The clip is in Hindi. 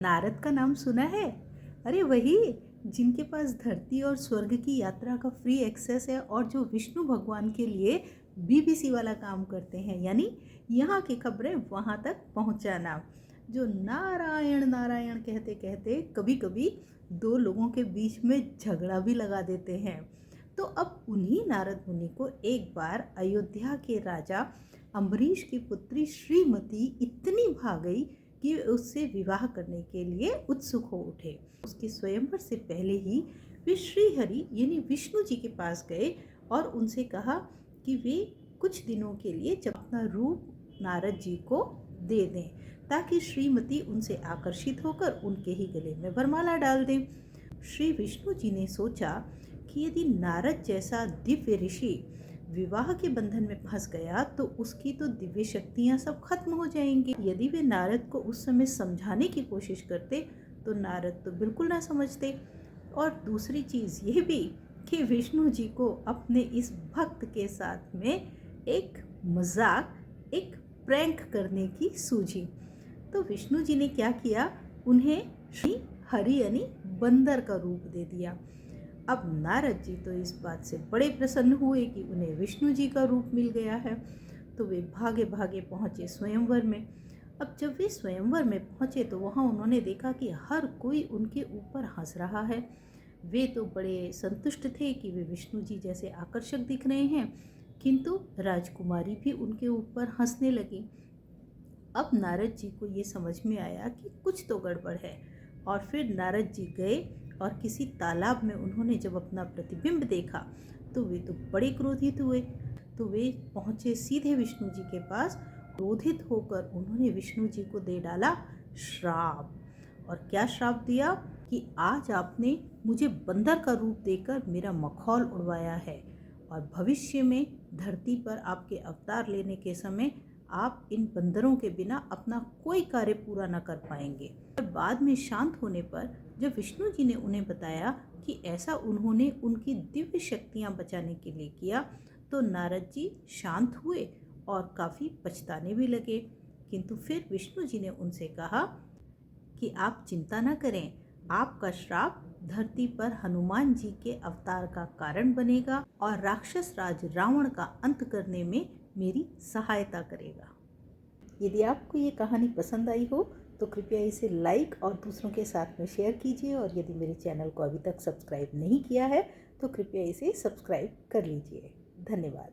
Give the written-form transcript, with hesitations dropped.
नारद का नाम सुना है? अरे वही जिनके पास धरती और स्वर्ग की यात्रा का फ्री एक्सेस है और जो विष्णु भगवान के लिए बीबीसी वाला काम करते हैं, यानी यहाँ की खबरें वहाँ तक पहुँचाना। जो नारायण नारायण कहते कहते कभी कभी दो लोगों के बीच में झगड़ा भी लगा देते हैं। तो अब उन्हीं नारद मुनि को एक बार अयोध्या के राजा अम्बरीश की पुत्री श्रीमती इतनी भा गई कि उससे विवाह करने के लिए उत्सुक हो उठे। उसके स्वयंवर से पहले ही वे श्रीहरि यानी विष्णु जी के पास गए और उनसे कहा कि वे कुछ दिनों के लिए जब अपना रूप नारद जी को दे दें ताकि श्रीमती उनसे आकर्षित होकर उनके ही गले में वरमाला डाल दें। श्री विष्णु जी ने सोचा कि यदि नारद जैसा दिव्य ऋषि विवाह के बंधन में फंस गया तो उसकी तो दिव्य शक्तियां सब खत्म हो जाएंगी। यदि वे नारद को उस समय समझाने की कोशिश करते तो नारद तो बिल्कुल ना समझते। और दूसरी चीज़ ये भी कि विष्णु जी को अपने इस भक्त के साथ में एक मजाक, एक प्रैंक करने की सूझी। तो विष्णु जी ने क्या किया, उन्हें श्री हरि यानी बंदर का रूप दे दिया। अब नारद जी तो इस बात से बड़े प्रसन्न हुए कि उन्हें विष्णु जी का रूप मिल गया है। तो वे भागे भागे पहुँचे स्वयंवर में। अब जब वे स्वयंवर में पहुँचे तो वहाँ उन्होंने देखा कि हर कोई उनके ऊपर हंस रहा है। वे तो बड़े संतुष्ट थे कि वे विष्णु जी जैसे आकर्षक दिख रहे हैं, किंतु राजकुमारी भी उनके ऊपर हंसने लगी। अब नारद जी को ये समझ में आया कि कुछ तो गड़बड़ है और फिर नारद जी गए और किसी तालाब में उन्होंने जब अपना प्रतिबिंब देखा तो वे तो बड़े क्रोधित हुए। तो वे पहुँचे सीधे विष्णु जी के पास। क्रोधित होकर उन्होंने विष्णु जी को दे डाला श्राप। और क्या श्राप दिया कि आज आपने मुझे बंदर का रूप देकर मेरा मखौल उड़वाया है और भविष्य में धरती पर आपके अवतार लेने के समय आप इन बंदरों के बिना अपना कोई कार्य पूरा न कर पाएंगे। और बाद में शांत होने पर जब विष्णु जी ने उन्हें बताया कि ऐसा उन्होंने उनकी दिव्य शक्तियां बचाने के लिए किया तो नारद जी शांत हुए और काफ़ी पछताने भी लगे। किंतु फिर विष्णु जी ने उनसे कहा कि आप चिंता न करें, आपका श्राप धरती पर हनुमान जी के अवतार का कारण बनेगा और राक्षस राज रावण का अंत करने में मेरी सहायता करेगा। यदि आपको ये कहानी पसंद आई हो तो कृपया इसे लाइक और दूसरों के साथ में शेयर कीजिए। और यदि मेरे चैनल को अभी तक सब्सक्राइब नहीं किया है तो कृपया इसे सब्सक्राइब कर लीजिए। धन्यवाद।